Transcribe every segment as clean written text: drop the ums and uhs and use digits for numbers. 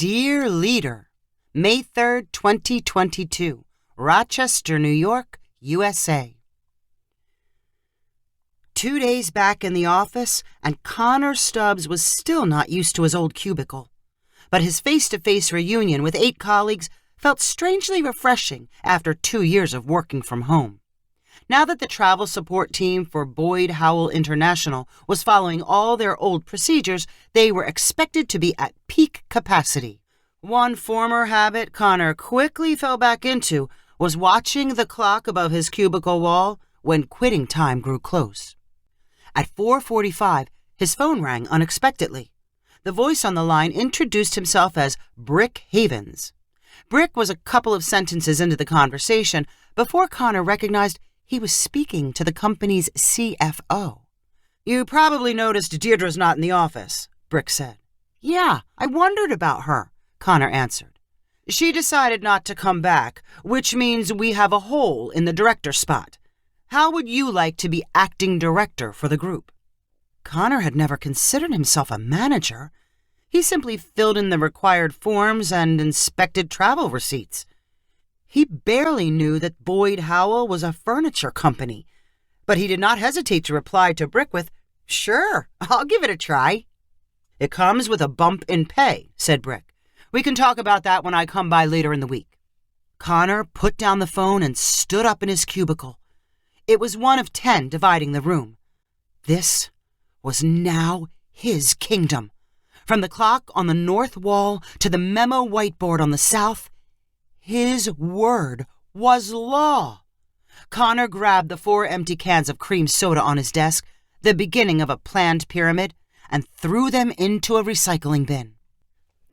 Dear Leader, May 3rd, 2022, Rochester, New York, USA. 2 days back in the office, and Connor Stubbs was still not used to his old cubicle. But his face-to-face reunion with 8 colleagues felt strangely refreshing after 2 years of working from home. Now that the travel support team for Boyd Howell International was following all their old procedures, they were expected to be at peak capacity. One former habit Connor quickly fell back into was watching the clock above his cubicle wall when quitting time grew close. At 4:45, his phone rang unexpectedly. The voice on the line introduced himself as Brick Havens. Brick was a couple of sentences into the conversation before Connor recognized he was speaking to the company's CFO. "You probably noticed Deirdre's not in the office," Brick said. "Yeah, I wondered about her," Connor answered. "She decided not to come back, which means we have a hole in the director spot. How would you like to be acting director for the group?" Connor had never considered himself a manager. He simply filled in the required forms and inspected travel receipts. He barely knew that Boyd Howell was a furniture company, but he did not hesitate to reply to Brick with, "Sure, I'll give it a try." "It comes with a bump in pay," said Brick. "We can talk about that when I come by later in the week." Connor put down the phone and stood up in his cubicle. It was one of 10 dividing the room. This was now his kingdom. From the clock on the north wall to the memo whiteboard on the south, his word was law. Connor grabbed the 4 empty cans of cream soda on his desk, the beginning of a planned pyramid, and threw them into a recycling bin.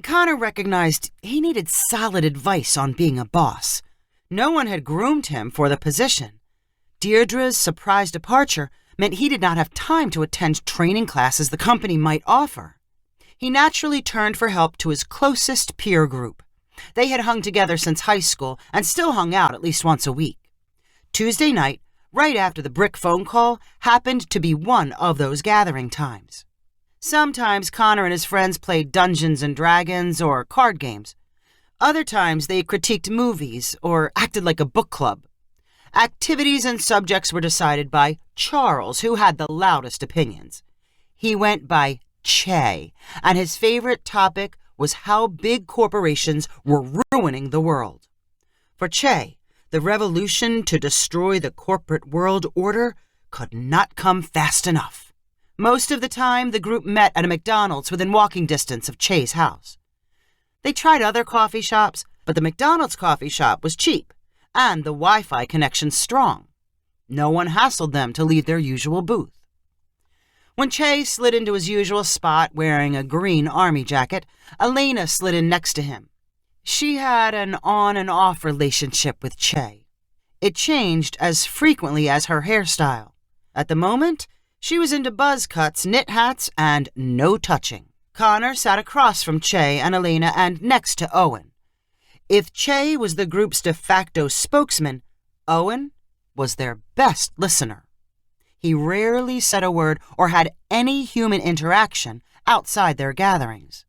Connor recognized he needed solid advice on being a boss. No one had groomed him for the position. Deirdre's surprise departure meant he did not have time to attend training classes the company might offer. He naturally turned for help to his closest peer group. They had hung together since high school and still hung out at least once a week. Tuesday night, right after the Brick phone call, happened to be one of those gathering times. Sometimes Connor and his friends played Dungeons and Dragons or card games. Other times they critiqued movies or acted like a book club. Activities and subjects were decided by Charles, who had the loudest opinions. He went by Che, and his favorite topic was how big corporations were ruining the world. For Che, the revolution to destroy the corporate world order could not come fast enough. Most of the time, the group met at a McDonald's within walking distance of Che's house. They tried other coffee shops, but the McDonald's coffee shop was cheap, and the Wi-Fi connection strong. No one hassled them to leave their usual booth. When Che slid into his usual spot wearing a green army jacket, Elena slid in next to him. She had an on-and-off relationship with Che. It changed as frequently as her hairstyle. At the moment, she was into buzz cuts, knit hats, and no touching. Connor sat across from Che and Elena and next to Owen. If Che was the group's de facto spokesman, Owen was their best listener. He rarely said a word or had any human interaction outside their gatherings.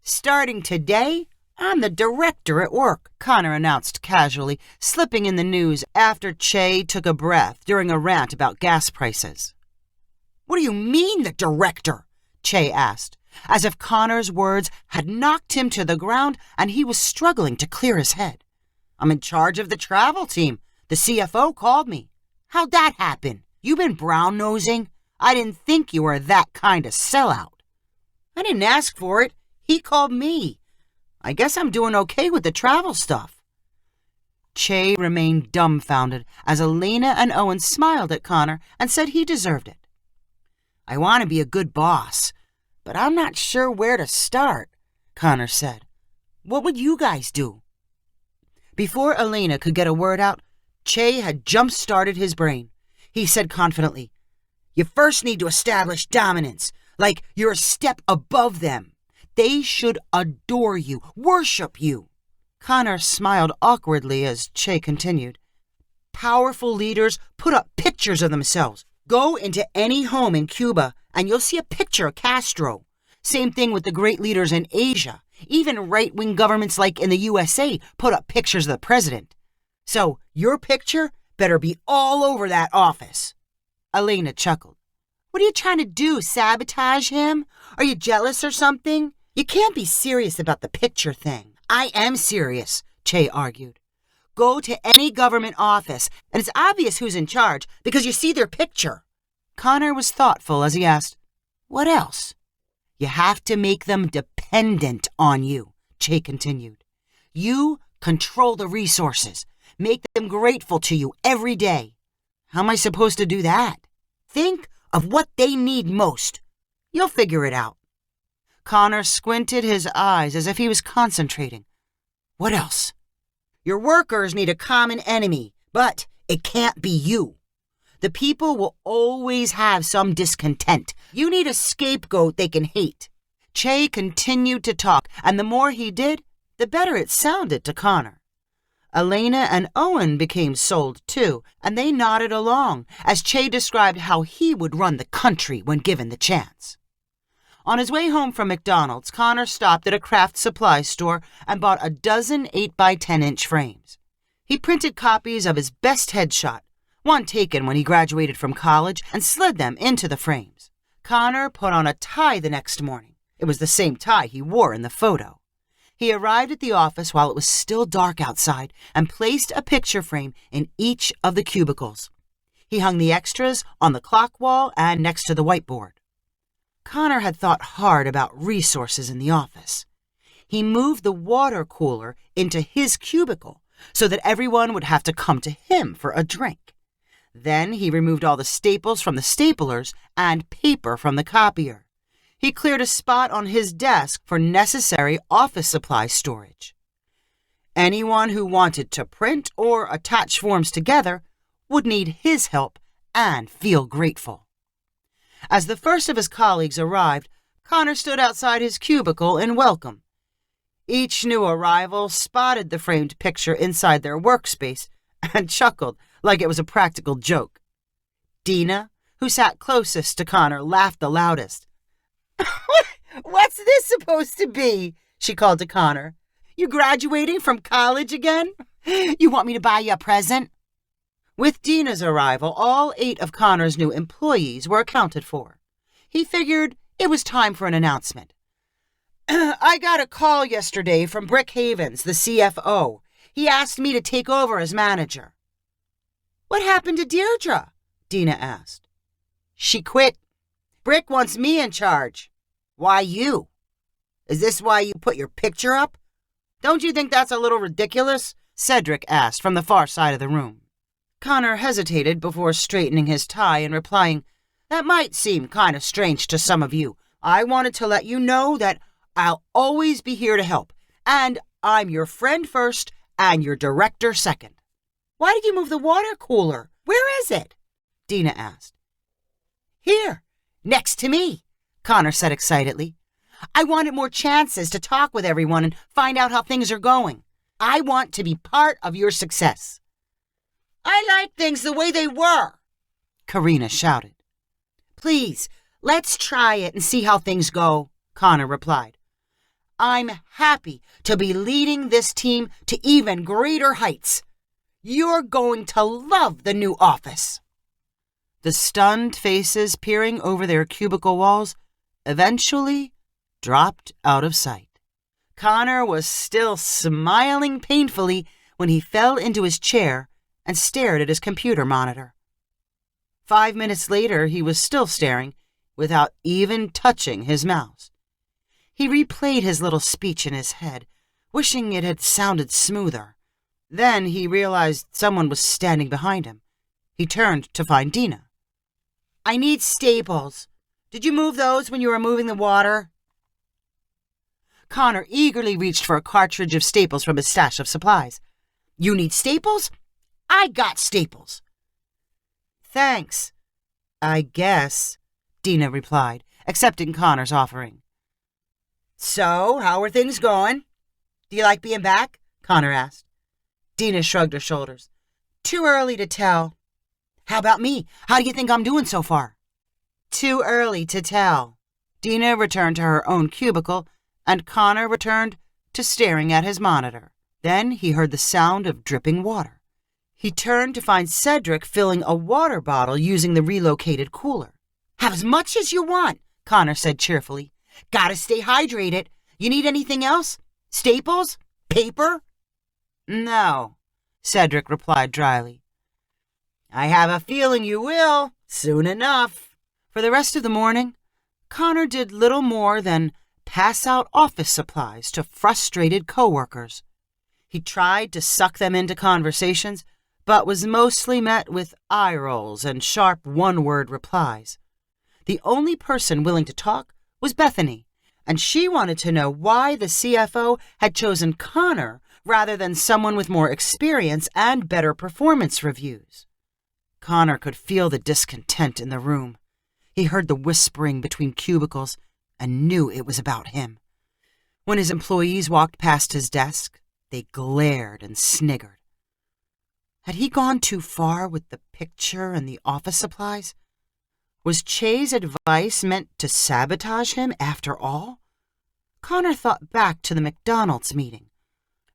"Starting today, I'm the director at work," Connor announced casually, slipping in the news after Che took a breath during a rant about gas prices. "What do you mean, the director?" Che asked, as if Connor's words had knocked him to the ground and he was struggling to clear his head. "I'm in charge of the travel team. The CFO called me." "How'd that happen? You been brown-nosing? I didn't think you were that kind of sellout." "I didn't ask for it. He called me. I guess I'm doing okay with the travel stuff." Che remained dumbfounded as Elena and Owen smiled at Connor and said he deserved it. "I want to be a good boss, but I'm not sure where to start," Connor said. "What would you guys do?" Before Elena could get a word out, Che had jump-started his brain. He said confidently, "You first need to establish dominance, like you're a step above them. They should adore you, worship you." Connor smiled awkwardly as Che continued. "Powerful leaders put up pictures of themselves. Go into any home in Cuba and you'll see a picture of Castro. Same thing with the great leaders in Asia. Even right-wing governments like in the USA put up pictures of the president. So your picture better be all over that office. Elena chuckled. What are you trying to do, sabotage him? Are you jealous or something? You can't be serious about the picture thing. I am serious, Che argued. Go to any government office, and it's obvious who's in charge because you see their picture. Connor was thoughtful as he asked, what else? You have to make them dependent on you, Che continued. You control the resources. Make them grateful to you every day. How am I supposed to do that? Think of what they need most. You'll figure it out. Connor squinted his eyes as if he was concentrating. What else? Your workers need a common enemy, but it can't be you. The people will always have some discontent. You need a scapegoat they can hate. Che continued to talk, and the more he did, the better it sounded to Connor. Elena and Owen became sold too, and they nodded along as Che described how he would run the country when given the chance. On his way home from McDonald's, Connor stopped at a craft supply store and bought a dozen 8x10-inch frames. He printed copies of his best headshot, one taken when he graduated from college, and slid them into the frames. Connor put on a tie the next morning. It was the same tie he wore in the photo. He arrived at the office while it was still dark outside and placed a picture frame in each of the cubicles. He hung the extras on the clock wall and next to the whiteboard. Connor had thought hard about resources in the office. He moved the water cooler into his cubicle so that everyone would have to come to him for a drink. Then he removed all the staples from the staplers and paper from the copier. He cleared a spot on his desk for necessary office supply storage. Anyone who wanted to print or attach forms together would need his help and feel grateful. As the first of his colleagues arrived, Connor stood outside his cubicle in welcome. Each new arrival spotted the framed picture inside their workspace and chuckled like it was a practical joke. Dina, who sat closest to Connor, laughed the loudest. What's this supposed to be? She called to Connor. You graduating from college again? You want me to buy you a present? With Dina's arrival, all 8 of Connor's new employees were accounted for. He figured it was time for an announcement. I got a call yesterday from Brick Havens, the CFO. He asked me to take over as manager. What happened to Deirdre? Dina asked. She quit. Brick wants me in charge. Why you? Is this why you put your picture up? Don't you think that's a little ridiculous? Cedric asked from the far side of the room. Connor hesitated before straightening his tie and replying, That might seem kind of strange to some of you. I wanted to let you know that I'll always be here to help, and I'm your friend first and your director second. Why did you move the water cooler? Where is it? Dina asked. Here, next to me, Connor said excitedly. I wanted more chances to talk with everyone and find out how things are going. I want to be part of your success. I like things the way they were, Karina shouted. Please, let's try it and see how things go, Connor replied. I'm happy to be leading this team to even greater heights. You're going to love the new office. The stunned faces peering over their cubicle walls eventually dropped out of sight. Connor was still smiling painfully when he fell into his chair and stared at his computer monitor. 5 minutes later, he was still staring without even touching his mouse. He replayed his little speech in his head, wishing it had sounded smoother. Then he realized someone was standing behind him. He turned to find Dina. I need staples. Did you move those when you were moving the water? Connor eagerly reached for a cartridge of staples from his stash of supplies. You need staples? I got staples. Thanks. I guess, Dina replied, accepting Connor's offering. So, how are things going? Do you like being back? Connor asked. Dina shrugged her shoulders. Too early to tell. How about me? How do you think I'm doing so far? Too early to tell. Dina returned to her own cubicle and Connor returned to staring at his monitor. Then he heard the sound of dripping water. He turned to find Cedric filling a water bottle using the relocated cooler. "Have as much as you want," Connor said cheerfully. "Gotta stay hydrated. You need anything else? Staples? Paper?" "No," Cedric replied dryly. "I have a feeling you will, soon enough." For the rest of the morning, Connor did little more than pass out office supplies to frustrated coworkers. He tried to suck them into conversations, but was mostly met with eye rolls and sharp one-word replies. The only person willing to talk was Bethany, and she wanted to know why the CFO had chosen Connor rather than someone with more experience and better performance reviews. Connor could feel the discontent in the room. He heard the whispering between cubicles and knew it was about him. When his employees walked past his desk, they glared and sniggered. Had he gone too far with the picture and the office supplies? Was Che's advice meant to sabotage him after all? Connor thought back to the McDonald's meeting.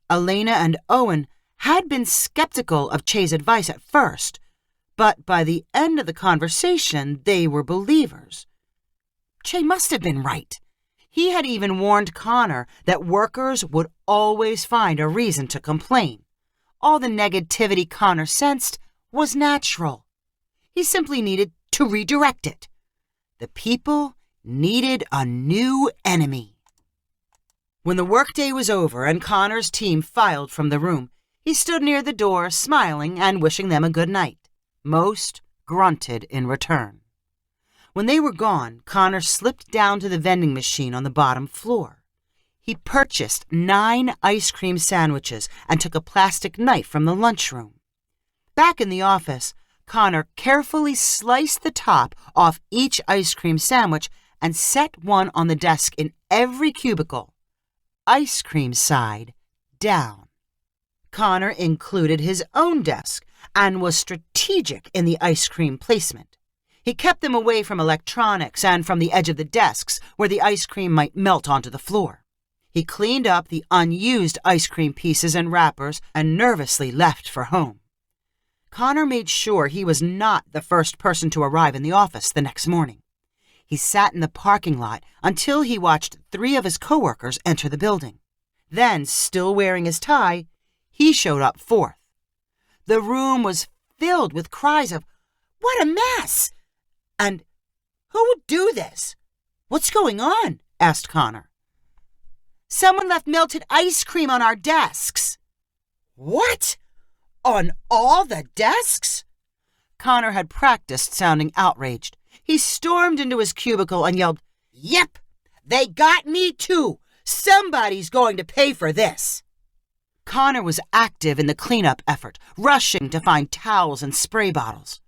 Elena and Owen had been skeptical of Che's advice at first, but by the end of the conversation, they were believers. Che must have been right. He had even warned Connor that workers would always find a reason to complain. All the negativity Connor sensed was natural. He simply needed to redirect it. The people needed a new enemy. When the workday was over and Connor's team filed from the room, he stood near the door, smiling and wishing them a good night. Most grunted in return. When they were gone, Connor slipped down to the vending machine on the bottom floor. He purchased 9 ice cream sandwiches and took a plastic knife from the lunchroom. Back in the office, Connor carefully sliced the top off each ice cream sandwich and set one on the desk in every cubicle, ice cream side down. Connor included his own desk and was strategic in the ice cream placement. He kept them away from electronics and from the edge of the desks where the ice cream might melt onto the floor. He cleaned up the unused ice cream pieces and wrappers and nervously left for home. Connor made sure he was not the first person to arrive in the office the next morning. He sat in the parking lot until he watched 3 of his coworkers enter the building. Then, still wearing his tie, he showed up 4th. The room was filled with cries of, "What a mess!" and "Who would do this? What's going on?" asked Connor. "Someone left melted ice cream on our desks." "What? On all the desks?" Connor had practiced sounding outraged. He stormed into his cubicle and yelled, "Yep, they got me too. Somebody's going to pay for this." Connor was active in the cleanup effort, rushing to find towels and spray bottles.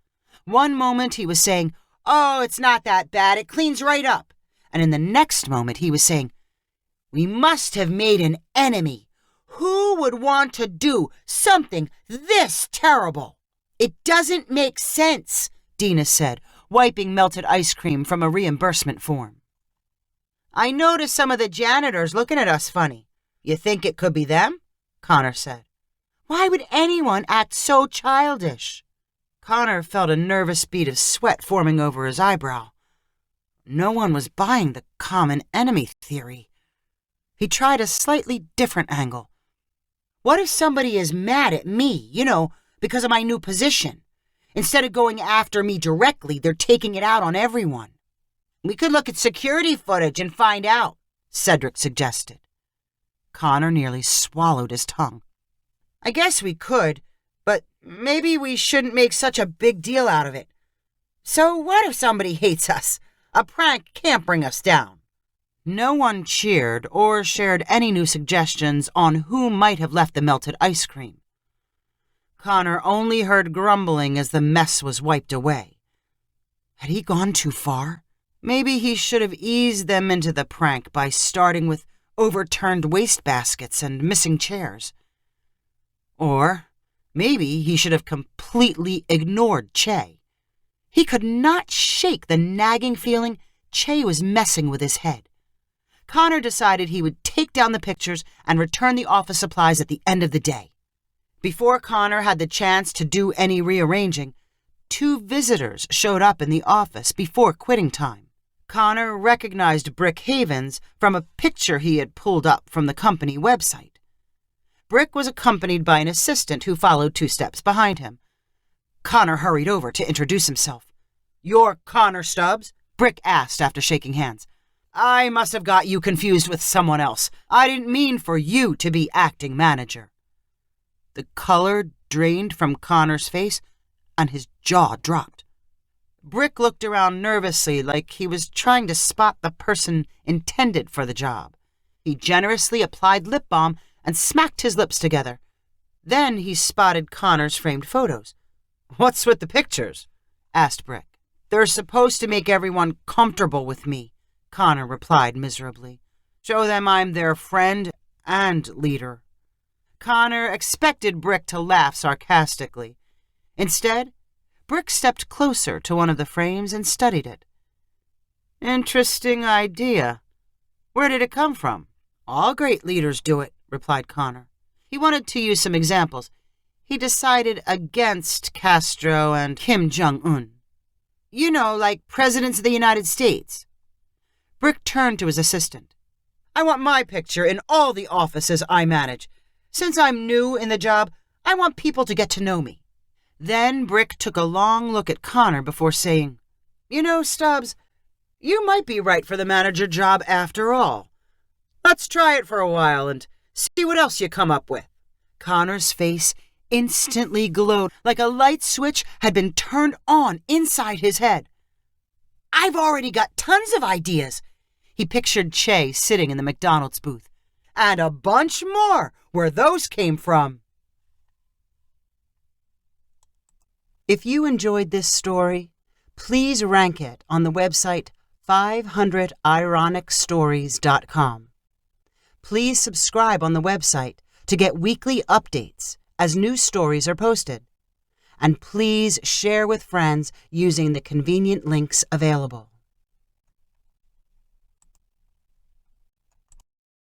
One moment he was saying, "Oh, it's not that bad, it cleans right up." And in the next moment he was saying, "We must have made an enemy. Who would want to do something this terrible?" "It doesn't make sense," Dina said, wiping melted ice cream from a reimbursement form. "I noticed some of the janitors looking at us funny. You think it could be them?" Connor said. "Why would anyone act so childish?" Connor felt a nervous bead of sweat forming over his eyebrow. No one was buying the common enemy theory. He tried a slightly different angle. What if somebody is mad at me, because of my new position? Instead of going after me directly, they're taking it out on everyone. "We could look at security footage and find out," Cedric suggested. Connor nearly swallowed his tongue. "I guess we could, but maybe we shouldn't make such a big deal out of it. So what if somebody hates us? A prank can't bring us down." No one cheered or shared any new suggestions on who might have left the melted ice cream. Connor only heard grumbling as the mess was wiped away. Had he gone too far? Maybe he should have eased them into the prank by starting with overturned wastebaskets and missing chairs. Or maybe he should have completely ignored Che. He could not shake the nagging feeling Che was messing with his head. Connor decided he would take down the pictures and return the office supplies at the end of the day. Before Connor had the chance to do any rearranging, 2 visitors showed up in the office before quitting time. Connor recognized Brick Havens from a picture he had pulled up from the company website. Brick was accompanied by an assistant who followed 2 steps behind him. Connor hurried over to introduce himself. "You're Connor Stubbs?" Brick asked after shaking hands. "I must have got you confused with someone else. I didn't mean for you to be acting manager." The color drained from Connor's face, and his jaw dropped. Brick looked around nervously like he was trying to spot the person intended for the job. He generously applied lip balm and smacked his lips together. Then he spotted Connor's framed photos. "What's with the pictures?" asked Brick. "They're supposed to make everyone comfortable with me," Connor replied miserably. "Show them I'm their friend and leader." Connor expected Brick to laugh sarcastically. Instead, Brick stepped closer to one of the frames and studied it. "Interesting idea. Where did it come from?" "All great leaders do it," replied Connor. He wanted to use some examples. He decided against Castro and Kim Jong-un. "You know, like presidents of the United States." Brick turned to his assistant. "I want my picture in all the offices I manage. Since I'm new in the job, I want people to get to know me." Then Brick took a long look at Connor before saying, "You know, Stubbs, you might be right for the manager job after all. Let's try it for a while and see what else you come up with." Connor's face instantly glowed like a light switch had been turned on inside his head. "I've already got tons of ideas." He pictured Che sitting in the McDonald's booth. "And a bunch more where those came from." If you enjoyed this story, please rank it on the website 500ironicstories.com. Please subscribe on the website to get weekly updates as new stories are posted. And please share with friends using the convenient links available.